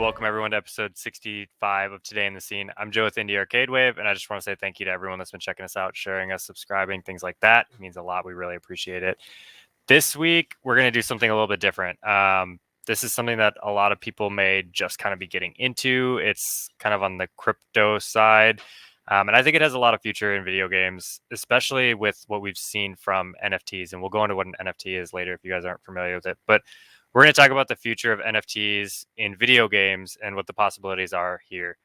welcome everyone to episode 65 of Today in the Scene. I'm Joe with Indie Arcade Wave, and I just want to say thank you to everyone that's been checking us out, sharing us, subscribing, things like that. It means a lot. We really appreciate it. This week, we're going to do something a little bit different. This is something that a lot of people may just kind of be getting into. It's kind of on the crypto side. And I think it has a lot of future in video games, especially with what we've seen from NFTs. And we'll go into what an NFT is later if you guys aren't familiar with it. But we're going to talk about the future of NFTs in video games and what the possibilities are here.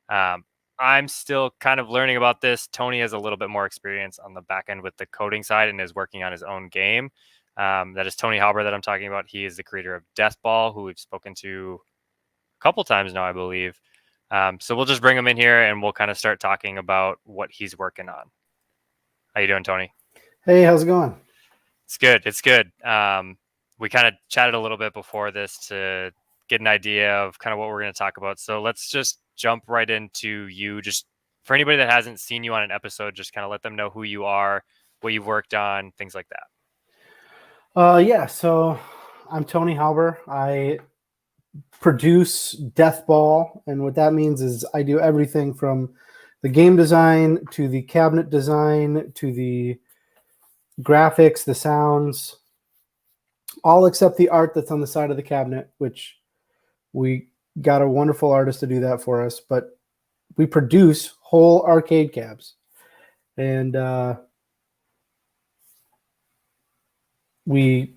I'm still kind of learning about this. Tony has a little bit more experience on the back end with the coding side and is working on his own game. That is Tony Hauber that I'm talking about. He is the creator of Deathball, who we've spoken to a couple times now, I believe. So we'll just bring him in here and we'll kind of start talking about what he's working on. How you doing, Tony? Hey, how's it going? It's good. It's good. We kind of chatted a little bit before this to get an idea of kind of what we're going to talk about. So let's just jump right into you. Just for anybody that hasn't seen you on an episode, just kind of let them know who you are, what you've worked on, things like that. So I'm Tony Hauber. I produce Deathball, and what that means is I do everything from the game design to the cabinet design to the graphics, the sounds, all except the art that's on the side of the cabinet, which we got a wonderful artist to do that for us. But we produce whole arcade cabs, and we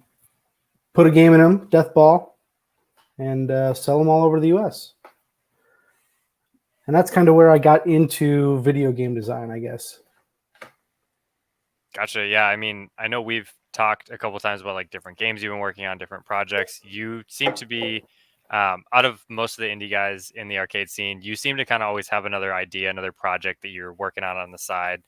put a game in them, Deathball, and sell them all over the U.S. And that's kind of where I got into video game design, I guess. Gotcha. Yeah, I mean, I know we've talked a couple of times about like different games you've been working on, different projects. You seem to be, out of most of the indie guys in the arcade scene, you seem to kind of always have another idea, another project that you're working on the side.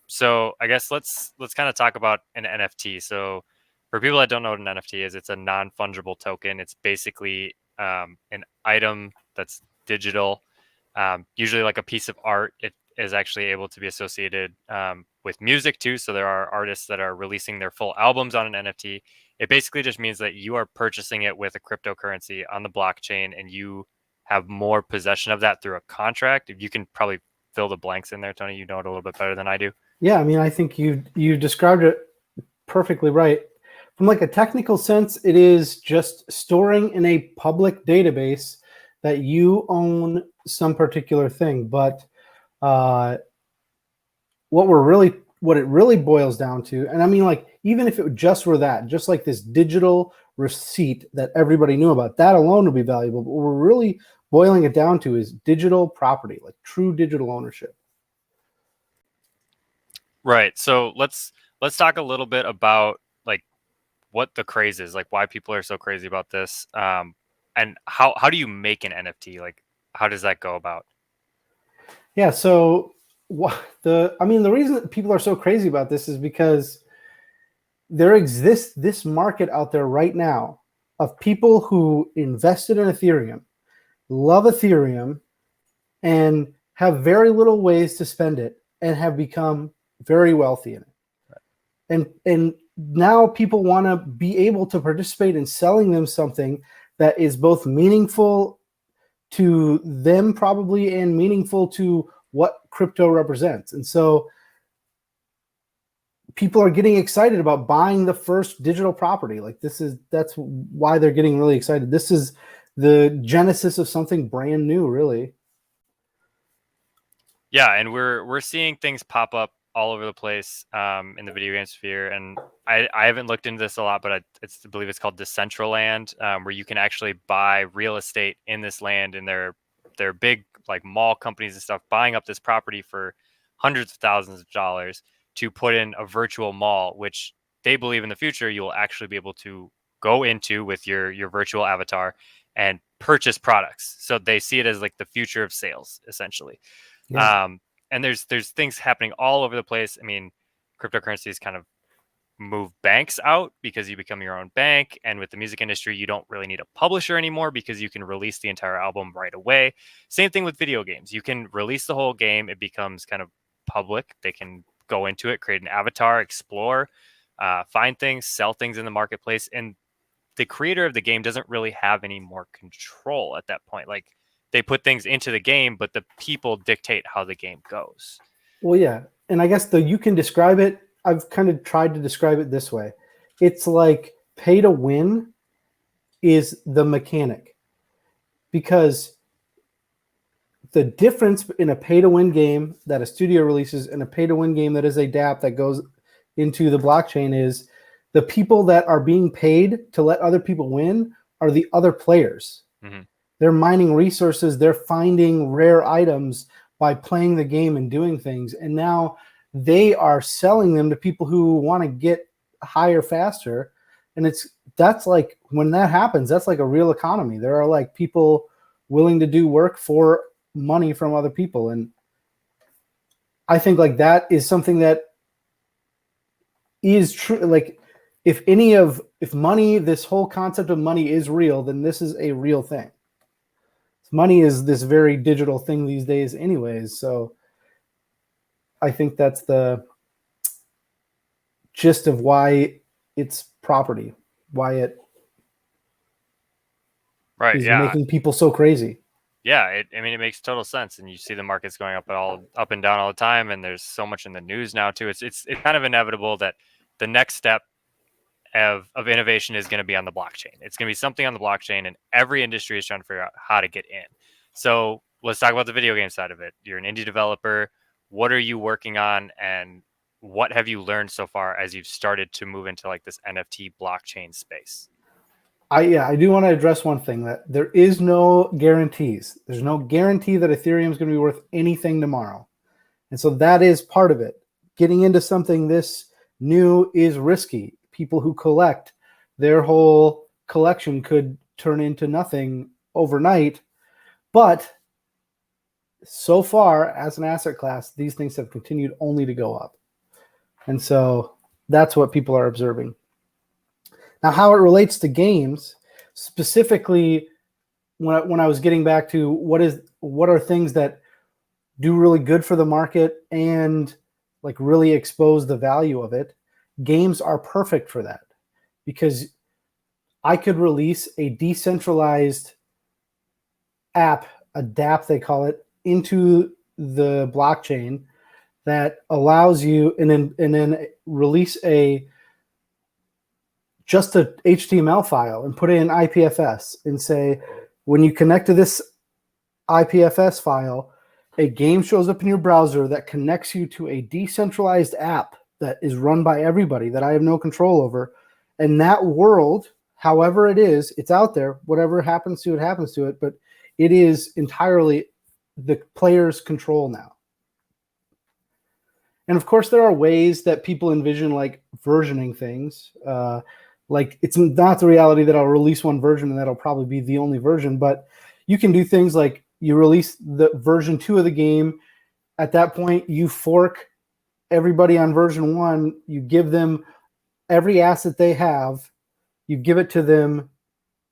So I guess let's kind of talk about an NFT. So for people that don't know what an NFT is, it's a non-fungible token. It's basically an item that's digital, usually like a piece of art. It is actually able to be associated with music too. So there are artists that are releasing their full albums on an NFT. It basically just means that you are purchasing it with a cryptocurrency on the blockchain and you have more possession of that through a contract. If you can probably fill the blanks in there, Tony, you know it a little bit better than I do. Yeah, I mean, I think you described it perfectly right. From like a technical sense, it is just storing in a public database that you own some particular thing. But what it really boils down to, and I mean, like, even if it just were that, just like this digital receipt that everybody knew about, that alone would be valuable. But what we're really boiling it down to is digital property, like true digital ownership. Right. So let's talk a little bit about like what the craze is, like why people are so crazy about this, and how do you make an NFT? Like, how does that go about? Yeah. So the reason that people are so crazy about this is because there exists this market out there right now of people who invested in Ethereum, love Ethereum, and have very little ways to spend it and have become very wealthy in it. And now people want to be able to participate in selling them something that is both meaningful to them probably and meaningful to what crypto represents. And so people are getting excited about buying the first digital property. Like that's why they're getting really excited. This is the genesis of something brand new, really. Yeah, and we're seeing things pop up all over the place in the video game sphere. And I haven't looked into this a lot, but I believe it's called Decentraland, where you can actually buy real estate in this land, and they're big like mall companies and stuff buying up this property for hundreds of thousands of dollars to put in a virtual mall, which they believe in the future you will actually be able to go into with your virtual avatar and purchase products. So they see it as like the future of sales, essentially. Yeah. And there's things happening all over the place. I mean, cryptocurrencies kind of move banks out because you become your own bank. And with the music industry, you don't really need a publisher anymore because you can release the entire album right away. Same thing with video games. You can release the whole game. It becomes kind of public. They can go into it, create an avatar, explore, find things, sell things in the marketplace. And the creator of the game doesn't really have any more control at that point. Like they put things into the game, but the people dictate how the game goes. Well, yeah. And I guess you can describe it. I've kind of tried to describe it this way. It's like pay to win is the mechanic, because the difference in a pay to win game that a studio releases and a pay to win game that is a DApp that goes into the blockchain is the people that are being paid to let other people win are the other players. Mm-hmm. They're mining resources. They're finding rare items by playing the game and doing things. And now they are selling them to people who want to get higher faster. And that's like, when that happens, that's like a real economy. There are like people willing to do work for money from other people. And I think like that is something that is true. Like if money, this whole concept of money is real, then this is a real thing. Money is this very digital thing these days anyways. So I think that's the gist of why it's property, why it is making people so crazy. Yeah, it makes total sense, and you see the markets going up and down all the time, and there's so much in the news now too. It's kind of inevitable that the next step of innovation is going to be on the blockchain. It's going to be something on the blockchain, and every industry is trying to figure out how to get in. So let's talk about the video game side of it. You're an indie developer. What are you working on, and what have you learned so far as you've started to move into like this NFT blockchain space? I do want to address one thing, that there is no guarantees. There's no guarantee that Ethereum is going to be worth anything tomorrow. And so that is part of it. Getting into something this new is risky. People who collect, their whole collection could turn into nothing overnight. But so far, as an asset class, these things have continued only to go up. And so that's what people are observing. Now, how it relates to games, specifically when I was getting back to what are things that do really good for the market and like really expose the value of it, games are perfect for that, because I could release a decentralized app, a DApp they call it, into the blockchain that allows you, and then release just a HTML file and put it in IPFS and say, when you connect to this IPFS file, a game shows up in your browser that connects you to a decentralized app that is run by everybody that I have no control over. And that world, however it is, it's out there. Whatever happens to it, happens to it. But it is entirely the player's control now. And of course, there are ways that people envision like versioning things. Like it's not the reality that I'll release one version and that'll probably be the only version, but you can do things like you release the version 2 of the game. At that point, you fork everybody on version 1. You give them every asset they have. You give it to them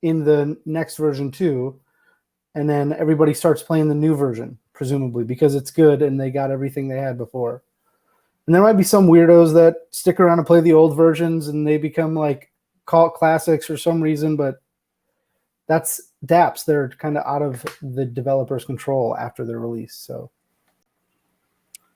in the next version 2. And then everybody starts playing the new version, presumably, because it's good and they got everything they had before. And there might be some weirdos that stick around and play the old versions and they become like cult classics for some reason, but that's dApps. They're kind of out of the developer's control after their release. So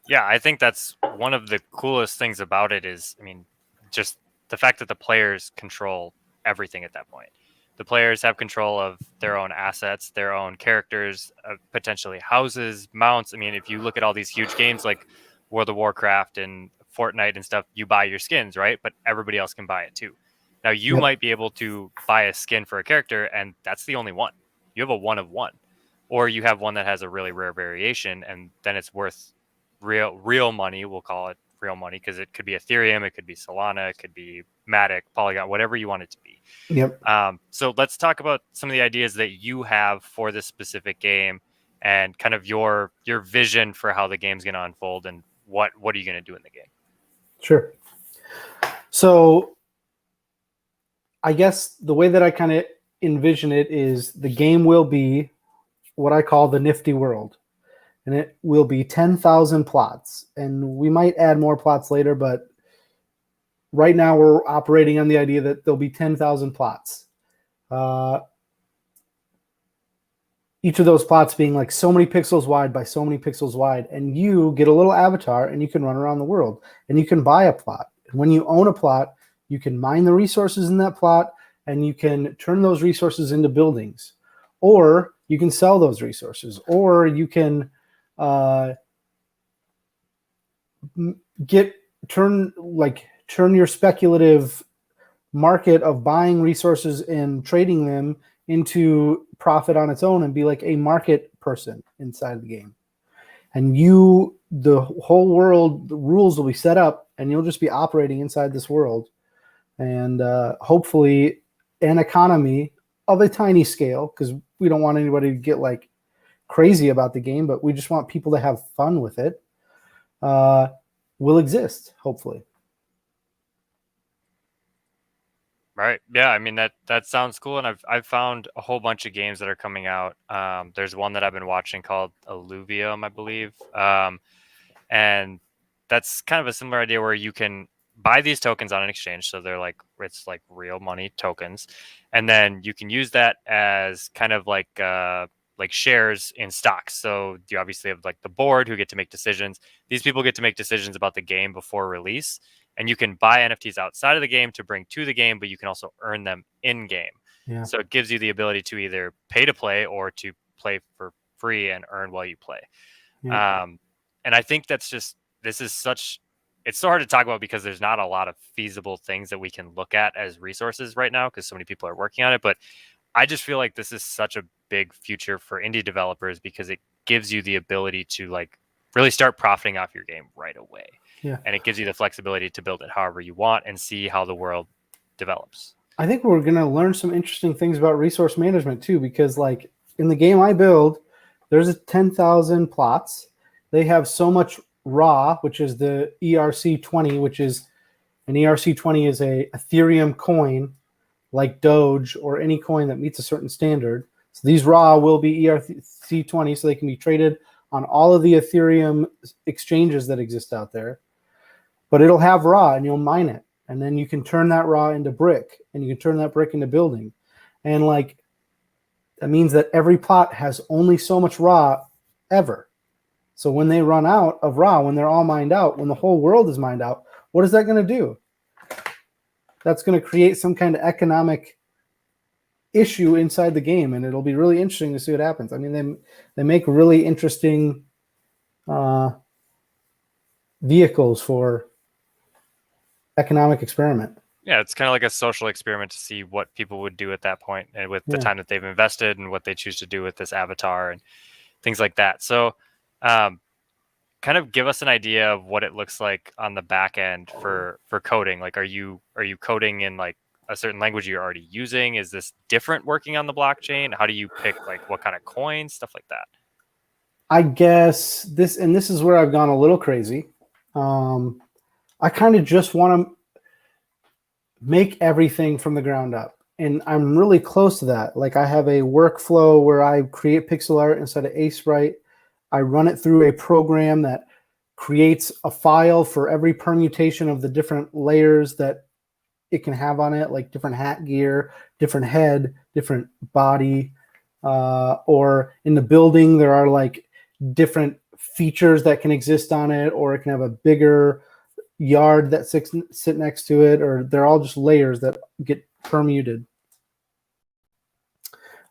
yeah, I think that's one of the coolest things about it is, I mean, just the fact that the players control everything at that point. The players have control of their own assets, their own characters, potentially houses, mounts. I mean, if you look at all these huge games like World of Warcraft and Fortnite and stuff, you buy your skins, right? But everybody else can buy it too. Now you might be able to buy a skin for a character and that's the only one. You have a one of one, or you have one that has a really rare variation and then it's worth real money. We'll call it real money because it could be Ethereum, it could be Solana, it could be Matic, Polygon, whatever you want it to be. Yep. So let's talk about some of the ideas that you have for this specific game and kind of your vision for how the game's going to unfold and what are you going to do in the game? Sure. So I guess the way that I kind of envision it is the game will be what I call the Nifty world. And it will be 10,000 plots. And we might add more plots later, but right now we're operating on the idea that there'll be 10,000 plots. Each of those plots being like so many pixels wide by so many pixels wide, and you get a little avatar and you can run around the world and you can buy a plot. And when you own a plot, you can mine the resources in that plot and you can turn those resources into buildings, or you can sell those resources, or you can turn your speculative market of buying resources and trading them into profit on its own and be like a market person inside the game. And the whole world, the rules will be set up and you'll just be operating inside this world. And hopefully an economy of a tiny scale, because we don't want anybody to get like crazy about the game, but we just want people to have fun with it, will exist, hopefully. Right. Yeah. I mean, that sounds cool. And I've found a whole bunch of games that are coming out. There's one that I've been watching called Eluvium, I believe. And that's kind of a similar idea where you can buy these tokens on an exchange. So it's like real money tokens. And then you can use that as kind of like shares in stocks. So you obviously have like the board who get to make decisions. These people get to make decisions about the game before release. And you can buy NFTs outside of the game to bring to the game, but you can also earn them in game. Yeah. So it gives you the ability to either pay to play or to play for free and earn while you play. Yeah. And I think it's so hard to talk about because there's not a lot of feasible things that we can look at as resources right now because so many people are working on it. But I just feel like this is such a big future for indie developers because it gives you the ability to like really start profiting off your game right away. Yeah. And it gives you the flexibility to build it however you want and see how the world develops. I think we're going to learn some interesting things about resource management too, because like in the game I build, there's 10,000 plots. They have so much raw, which is the ERC20, which is an ERC20 is a Ethereum coin like Doge or any coin that meets a certain standard. So these raw will be ERC20, so they can be traded on all of the Ethereum exchanges that exist out there. But it'll have raw and you'll mine it. And then you can turn that raw into brick and you can turn that brick into building. And like, that means that every plot has only so much raw ever. So when they run out of raw, when they're all mined out, when the whole world is mined out, what is that going to do? That's going to create some kind of economic issue inside the game, and it'll be really interesting to see what happens. I mean, they make really interesting vehicles for economic experiment. Yeah, it's kind of like a social experiment to see what people would do at that point and with the time that they've invested and what they choose to do with this avatar and things like that. So kind of give us an idea of what it looks like on the back end for coding. Like, are you coding in like a certain language you're already using? Is this different working on the blockchain? How do you pick like what kind of coins, stuff like that? I guess this is where I've gone a little crazy. I kind of just want to make everything from the ground up. And I'm really close to that. Like I have a workflow where I create pixel art inside of Aseprite. I run it through a program that creates a file for every permutation of the different layers that it can have on it, like different hat gear, different head, different body, or in the building, there are like different features that can exist on it, or it can have a bigger yard that sit next to it, or they're all just layers that get permuted.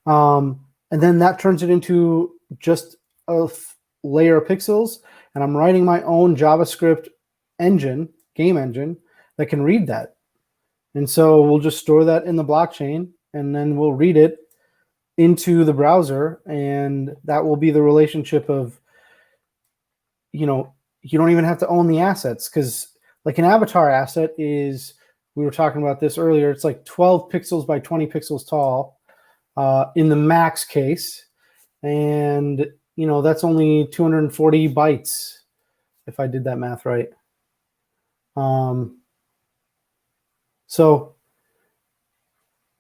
And then that turns it into just a layer of pixels, and I'm writing my own JavaScript engine, game engine, that can read that. And so we'll just store that in the blockchain, and then we'll read it into the browser, and that will be the relationship of, you know, you don't even have to own the assets, because like an avatar asset is, we were talking about this earlier, it's like 12 pixels by 20 pixels tall in the max case. And, you know, that's only 240 bytes, if I did that math right. So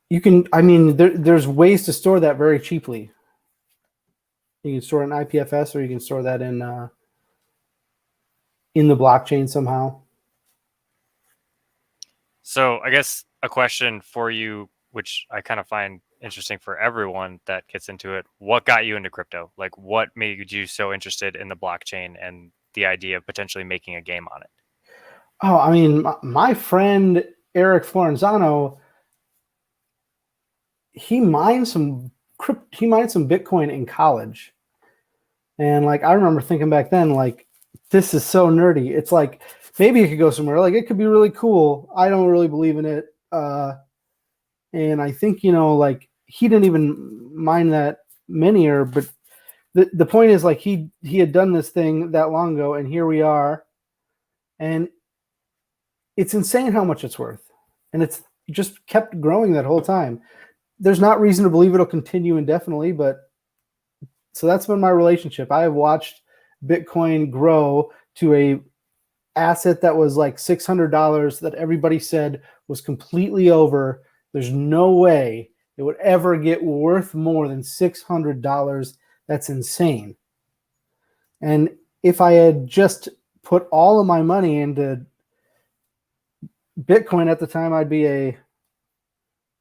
you can, I mean, there's ways to store that very cheaply. You can store it in IPFS, or you can store that in the blockchain somehow. So I guess a question for you, which I kind of find interesting for everyone that gets into it. What got you into crypto? Like, what made you so interested in the blockchain and the idea of potentially making a game on it? Oh, I mean, my friend Eric Florenzano, he mined some Bitcoin in college. And like, I remember thinking back then, like, this is so nerdy. It's like, maybe it could go somewhere. Like, it could be really cool. I don't really believe in it. And I think, like, he didn't even mind that many, but the point is, like, he had done this thing that long ago, and here we are. And it's insane how much it's worth. And it's just kept growing that whole time. There's not reason to believe it'll continue indefinitely, but so that's been my relationship. I have watched Bitcoin grow to a asset that was like $600 that everybody said was completely over. There's no way it would ever get worth more than $600. That's insane. And if I had just put all of my money into Bitcoin at the time, I'd be a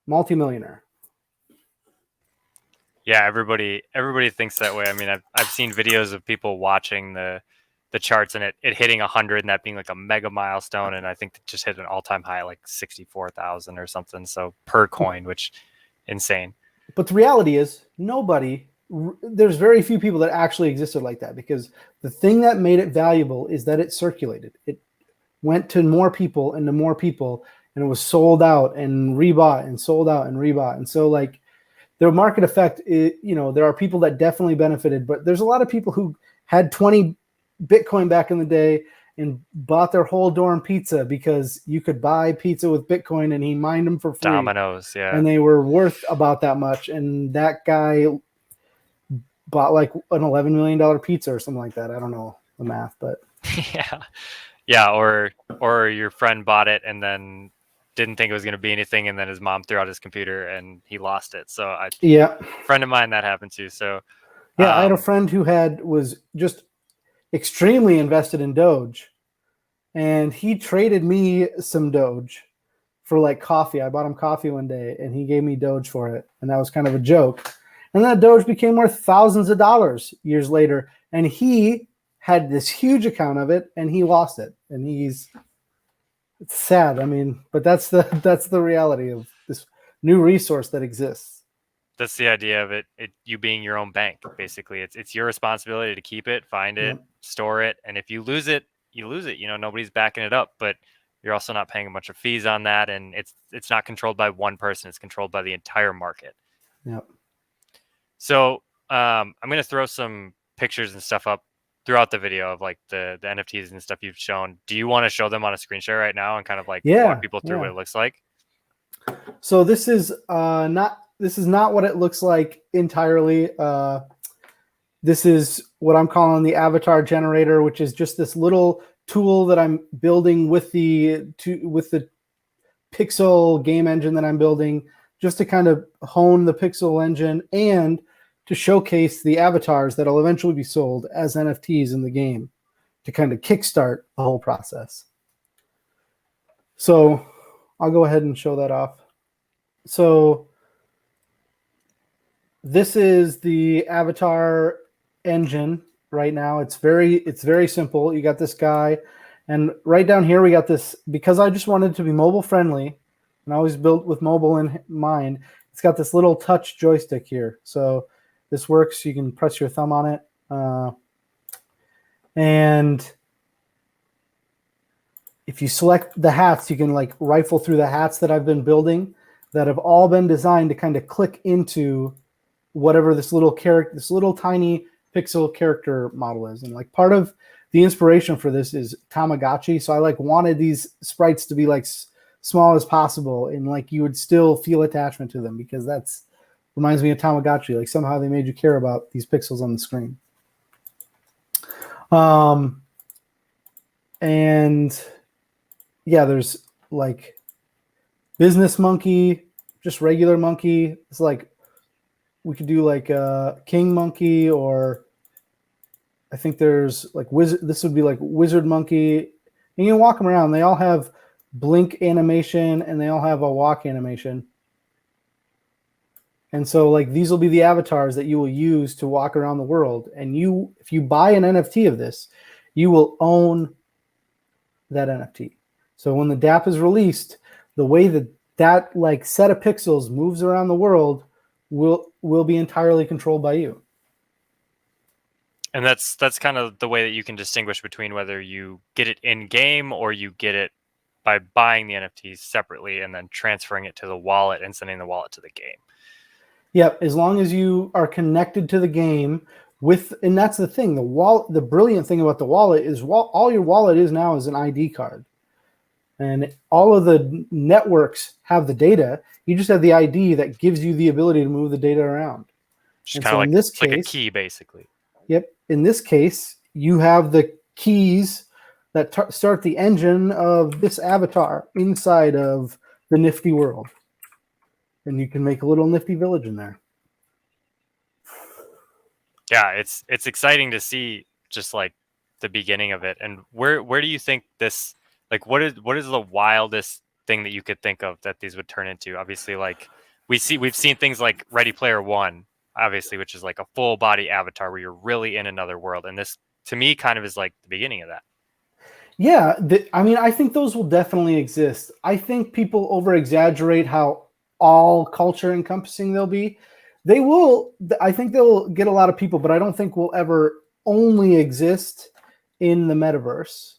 multimillionaire. Yeah, everybody thinks that way. I mean, I've seen videos of people watching the charts and it hitting 100 and that being like a mega milestone, and I think it just hit an all-time high like 64,000 or something, so per coin, which insane. But the reality is there's very few people that actually existed like that, because the thing that made it valuable is that it circulated. It went to more people and to more people, and it was sold out and rebought and sold out and rebought. And so like the market effect, there are people that definitely benefited, but there's a lot of people who had 20 Bitcoin back in the day and bought their whole dorm pizza because you could buy pizza with Bitcoin, and he mined them for free. Domino's, yeah. And they were worth about that much. And that guy bought like an $11 million pizza or something like that. I don't know the math, but yeah. Or your friend bought it and then didn't think it was going to be anything, and then his mom threw out his computer and he lost it. So a friend of mine that happened to. So yeah, I had a friend who was just extremely invested in Doge, and he traded me some Doge for like coffee. I bought him coffee one day and he gave me Doge for it, and that was kind of a joke. And that Doge became worth thousands of dollars years later, and he had this huge account of it and he lost it, and it's sad. I mean, but that's the reality of this new resource that exists. That's the idea of it you being your own bank. Basically, it's your responsibility to keep it, find it, store it, and if you lose it, you lose it. Nobody's backing it up, but you're also not paying a bunch of fees on that, and it's not controlled by one person. It's controlled by the entire market. Yep. So I'm gonna throw some pictures and stuff up throughout the video of like the NFTs and stuff you've shown. Do you want to show them on a screen share right now and kind of like walk people through what it looks like? So this is not what it looks like entirely. This is what I'm calling the avatar generator, which is just this little tool that I'm building with the Pixel game engine that I'm building, just to kind of hone the Pixel engine and to showcase the avatars that'll eventually be sold as NFTs in the game, to kind of kickstart the whole process. So I'll go ahead and show that off. So this is the avatar engine right now. It's very simple. You got this guy, and right down here we got this, because I just wanted to be mobile friendly and I always built with mobile in mind. It's got this little touch joystick here. So this works. You can press your thumb on it. And if you select the hats, you can like rifle through the hats that I've been building that have all been designed to kind of click into whatever this little tiny pixel character model is. And like part of the inspiration for this is Tamagotchi. So I like wanted these sprites to be like small as possible, and like you would still feel attachment to them, because that's reminds me of Tamagotchi. Like somehow they made you care about these pixels on the screen. And yeah, there's like business monkey, just regular monkey. It's like we could do like a king monkey, or I think there's like wizard. This would be like wizard monkey. And you can walk them around. They all have blink animation and they all have a walk animation. And so like these will be the avatars that you will use to walk around the world. And if you buy an NFT of this, you will own that NFT. So when the DApp is released, the way that like set of pixels moves around the world will be entirely controlled by you. And that's kind of the way that you can distinguish between whether you get it in game or you get it by buying the NFTs separately and then transferring it to the wallet and sending the wallet to the game. Yeah, as long as you are connected to the game and that's the thing. The brilliant thing about the wallet is all your wallet is now is an ID card. And all of the networks have the data. You just have the ID that gives you the ability to move the data around. Just kind of like, in this case, like a key, basically. Yep. In this case, you have the keys that start the engine of this avatar inside of the Nifty world. And you can make a little Nifty village in there. Yeah, it's exciting to see just like the beginning of it. And where do you think this, like, what is the wildest thing that you could think of that these would turn into? Obviously, like we've seen things like Ready Player One, obviously, which is like a full body avatar where you're really in another world. And this, to me, kind of is like the beginning of that. Yeah, I mean, I think those will definitely exist. I think people over exaggerate how all culture encompassing they'll be. They will. I think they'll get a lot of people, but I don't think will ever only exist in the metaverse.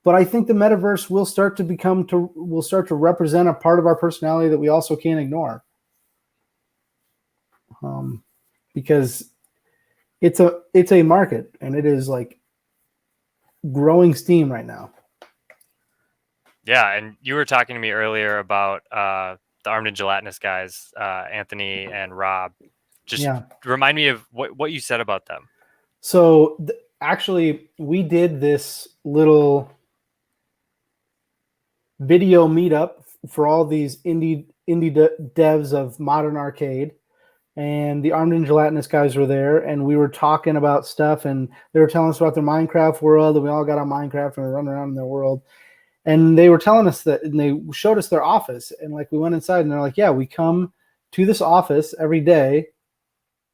But I think the metaverse will start to represent a part of our personality that we also can't ignore. Because it's a market and it is like growing steam right now. Yeah, and you were talking to me earlier about the Armed and Gelatinous guys, Anthony and Rob. Just remind me of what you said about them. So actually, we did this little video meetup for all these indie devs of modern arcade, and the Armed and Gelatinous guys were there, and we were talking about stuff, and they were telling us about their Minecraft world, and we all got on Minecraft and we run around in their world. And they were telling us that, and they showed us their office. And like, we went inside and they're like, yeah, we come to this office every day.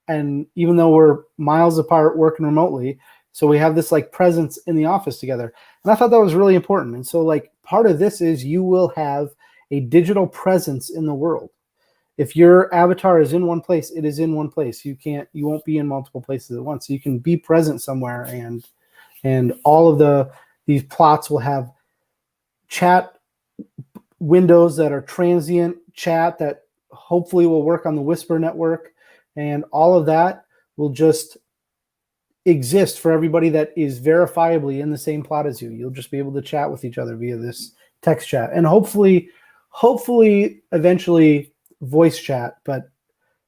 And even though we're miles apart working remotely, so we have this like presence in the office together. And I thought that was really important. And so like part of this is you will have a digital presence in the world. If your avatar is in one place, it is in one place. You won't be in multiple places at once. So you can be present somewhere, and all of these plots will have chat windows that are transient chat that hopefully will work on the Whisper network, and all of that will just exist for everybody that is verifiably in the same plot as you. You'll just be able to chat with each other via this text chat, and hopefully eventually voice chat, but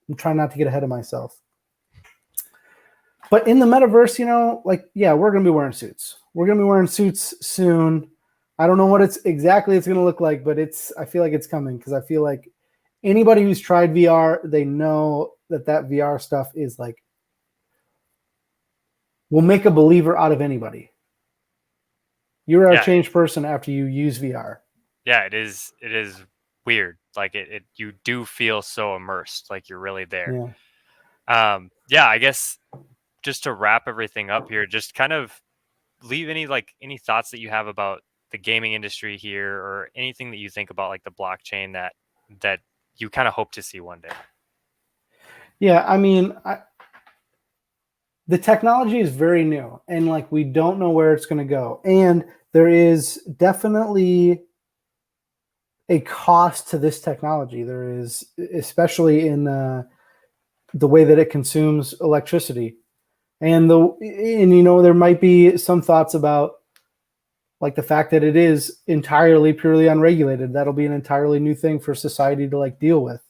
I'm trying not to get ahead of myself. But in the metaverse, we're going to be wearing suits. We're going to be wearing suits soon. I don't know what it's going to look like, but I feel like it's coming, because I feel like anybody who's tried VR, they know that VR stuff is like, will make a believer out of anybody. You're a changed person after you use VR. Yeah, it is weird. Like you do feel so immersed, like you're really there. Yeah. I guess just to wrap everything up here, just kind of leave any thoughts that you have about the gaming industry here, or anything that you think about like the blockchain that you kind of hope to see one day. Yeah, I mean, the technology is very new, and like we don't know where it's going to go, and there is definitely a cost to this technology. There is, especially in the way that it consumes electricity, and there might be some thoughts about like the fact that it is entirely purely unregulated. That'll be an entirely new thing for society to like deal with.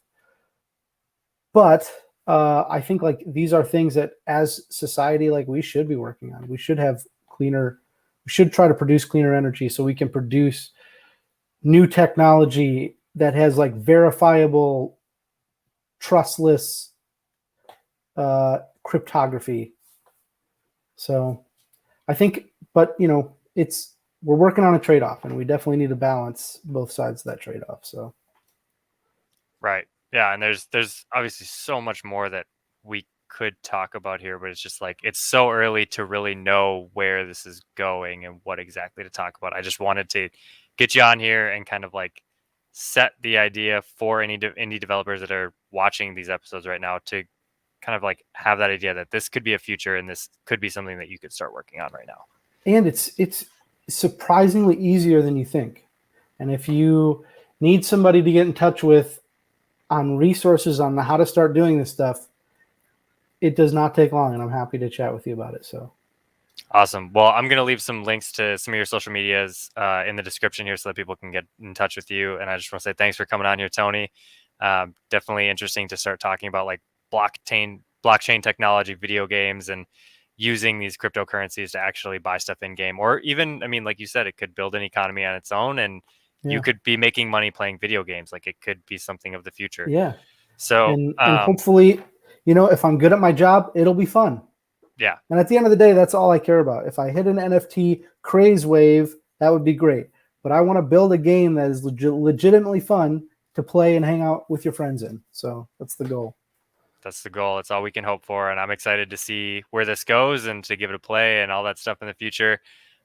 But I think like these are things that as society, like we should be working on. We should try to produce cleaner energy so we can produce new technology that has like verifiable, trustless cryptography. So I think, but we're working on a trade-off, and we definitely need to balance both sides of that trade-off. So, right. Yeah, and there's obviously so much more that we could talk about here, but it's just like it's so early to really know where this is going and what exactly to talk about. I just wanted to get you on here and kind of like set the idea for any indie developers that are watching these episodes right now to kind of like have that idea that this could be a future and this could be something that you could start working on right now. And it's surprisingly easier than you think. And if you need somebody to get in touch with on resources on how to start doing this stuff, it does not take long, and I'm happy to chat with you about it. So awesome. Well, I'm going to leave some links to some of your social medias in the description here so that people can get in touch with you. And I just want to say thanks for coming on here, Tony. Definitely interesting to start talking about like blockchain technology, video games, and using these cryptocurrencies to actually buy stuff in game. Or even, I mean, like you said, it could build an economy on its own, and you could be making money playing video games. Like it could be something of the future. Yeah. So, and hopefully, if I'm good at my job, it'll be fun. Yeah. And at the end of the day, that's all I care about. If I hit an NFT craze wave, that would be great. But I want to build a game that is legitimately fun to play and hang out with your friends in. So that's the goal. That's the goal. It's all we can hope for. And I'm excited to see where this goes and to give it a play and all that stuff in the future.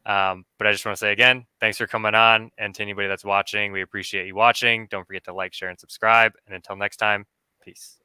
But I just want to say again, thanks for coming on. And to anybody that's watching, we appreciate you watching. Don't forget to like, share, and subscribe. And until next time, peace.